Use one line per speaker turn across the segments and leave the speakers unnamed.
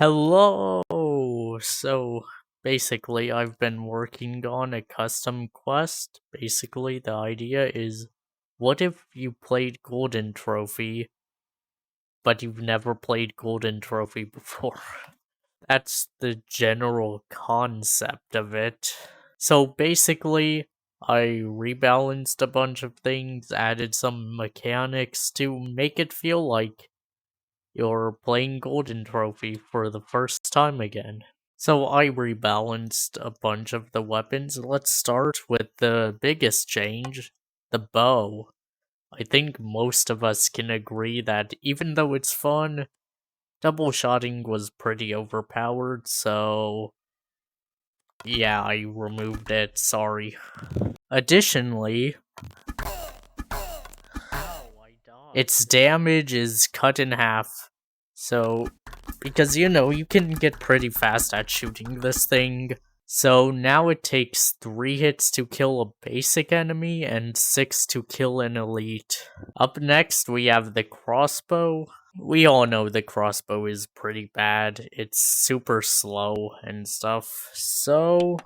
Hello! So, basically, I've been working on a custom quest. Basically, the idea is, what if you played Golden Trophy, but you've never played Golden Trophy before? That's the general concept of it. So, basically, I rebalanced a bunch of things, added some mechanics to make it feel like you're playing Golden Trophy for the first time again. So I rebalanced a bunch of the weapons. Let's start with the biggest change, the bow. I think most of us can agree that even though it's fun, double shotting was pretty overpowered, so yeah, I removed it, sorry. Additionally, its damage is cut in half, so because you can get pretty fast at shooting this thing. So now it takes 3 hits to kill a basic enemy and 6 to kill an elite. Up next we have the crossbow. We all know the crossbow is pretty bad. It's super slow and stuff. So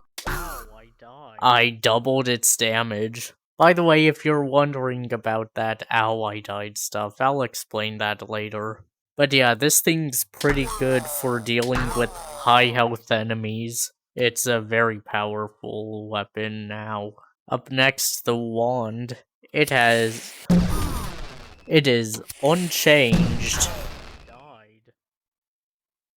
I doubled its damage. By the way, if you're wondering about that ow I died stuff, I'll explain that later. But yeah, this thing's pretty good for dealing with high health enemies. It's a very powerful weapon now. Up next, the wand. It is unchanged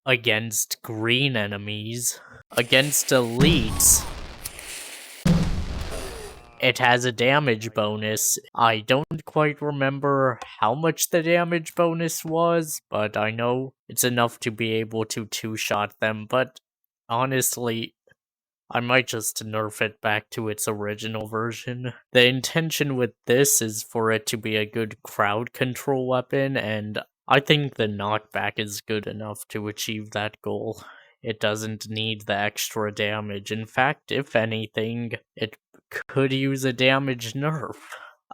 against green enemies. Against elites, it has a damage bonus. I don't quite remember how much the damage bonus was, but I know it's enough to be able to two-shot them, but honestly, I might just nerf it back to its original version. The intention with this is for it to be a good crowd control weapon, and I think the knockback is good enough to achieve that goal. It doesn't need the extra damage. In fact, if anything, it could use a damage nerf.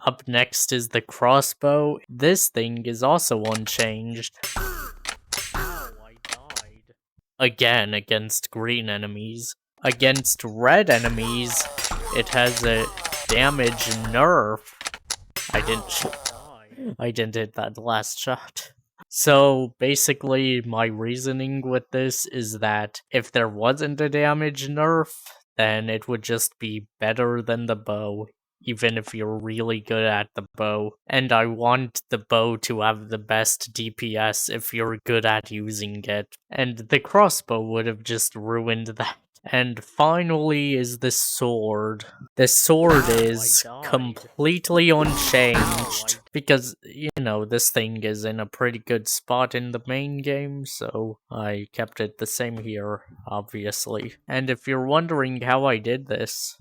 Up next is the crossbow. This thing is also unchanged. Again, against green enemies. Against red enemies, it has a damage nerf. I didn't hit that last shot. So basically, my reasoning with this is that if there wasn't a damage nerf, then it would just be better than the bow, even if you're really good at the bow. And I want the bow to have the best DPS if you're good at using it. And the crossbow would have just ruined that. And finally is the sword. The sword is completely unchanged because, this thing is in a pretty good spot in the main game, so I kept it the same here, obviously. And if you're wondering how I did this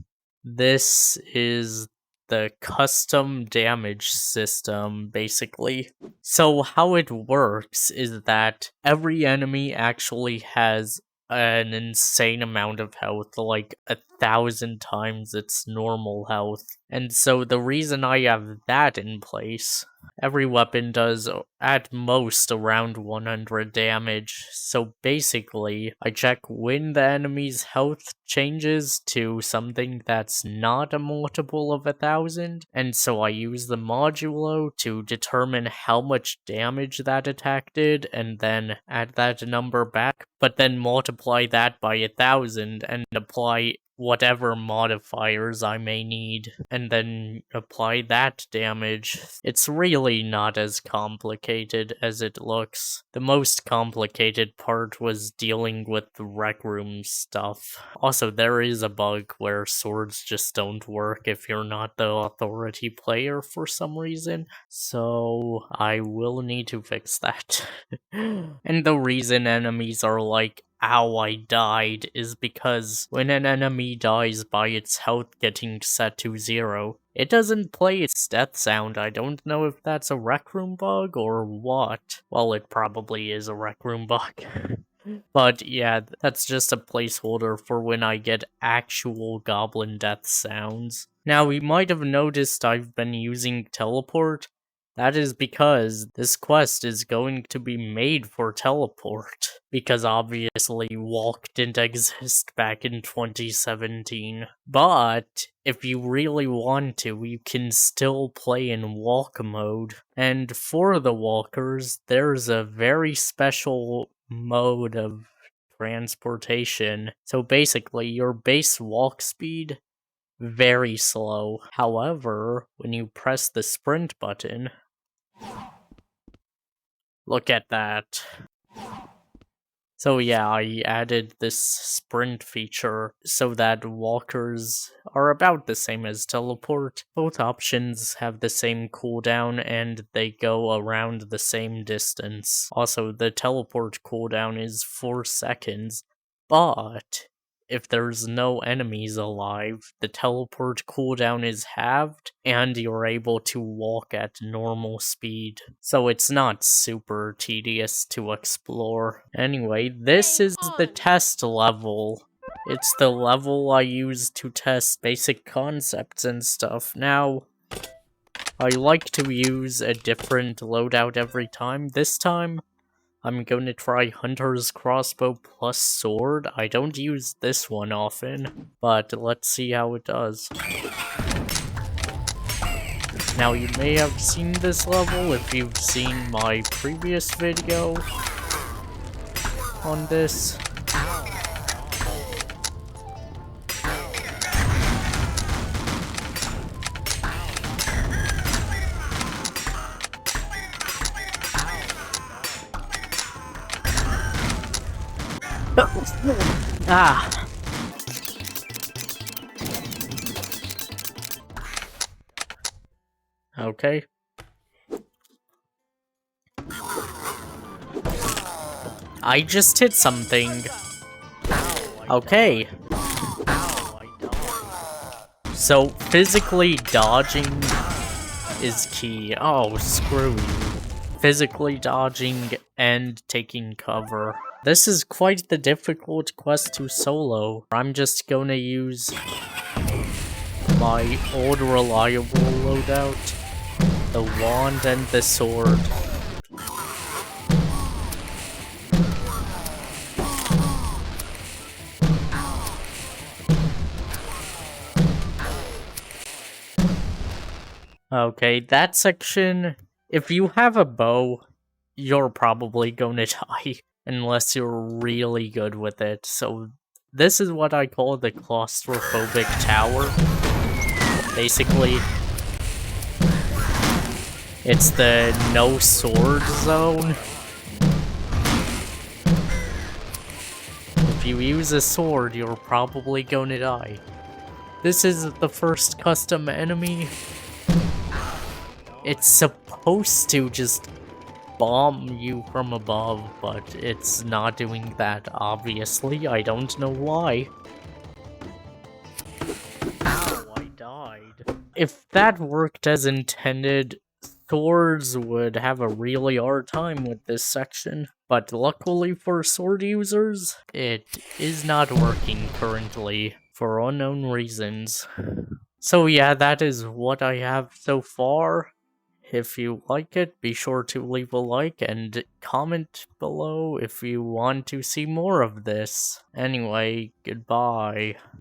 is the custom damage system, basically. So how it works is that every enemy actually has an insane amount of health, like 1,000 times its normal health. And so the reason I have that in place, every weapon does at most around 100 damage. So basically, I check when the enemy's health changes to something that's not a multiple of 1,000, and so I use the modulo to determine how much damage that attack did, and then add that number back, but then multiply that by 1,000 and apply whatever modifiers I may need, and then apply that damage. It's really not as complicated as it looks. The most complicated part was dealing with the rec room stuff. Also, there is a bug where swords just don't work if you're not the authority player for some reason, so I will need to fix that. And the reason enemies are like, ow, I died, is because when an enemy dies by its health getting set to 0, it doesn't play its death sound. I don't know if that's a rec room bug or what. Well, it probably is a rec room bug. But yeah, that's just a placeholder for when I get actual goblin death sounds. Now, you might have noticed I've been using teleport. That is because this quest is going to be made for teleport. Because obviously walk didn't exist back in 2017. But if you really want to, you can still play in walk mode. And for the walkers, there's a very special mode of transportation. So basically, your base walk speed, very slow. However, when you press the sprint button, look at that. So yeah, I added this sprint feature so that walkers are about the same as teleport. Both options have the same cooldown and they go around the same distance. Also, the teleport cooldown is 4 seconds, but if there's no enemies alive, the teleport cooldown is halved, and you're able to walk at normal speed. So it's not super tedious to explore. Anyway, this is the test level. It's the level I use to test basic concepts and stuff. Now, I like to use a different loadout every time. This time, I'm going to try Hunter's Crossbow plus Sword. I don't use this one often, but let's see how it does. Now, you may have seen this level if you've seen my previous video on this. Ah! Okay. I just hit something. Okay. So, physically dodging is key. Oh, screw you. Physically dodging and taking cover. This is quite the difficult quest to solo. I'm just gonna use my old reliable loadout, the wand and the sword. Okay, that section, if you have a bow, you're probably gonna die. Unless you're really good with it. So this is what I call the claustrophobic tower. Basically, it's the no sword zone. If you use a sword, you're probably gonna die. This is the first custom enemy. It's supposed to just bomb you from above, but it's not doing that, obviously. I don't know why. Ow, I died. If that worked as intended, swords would have a really hard time with this section. But luckily for sword users, it is not working currently, for unknown reasons. So yeah, that is what I have so far. If you like it, be sure to leave a like and comment below if you want to see more of this. Anyway, goodbye.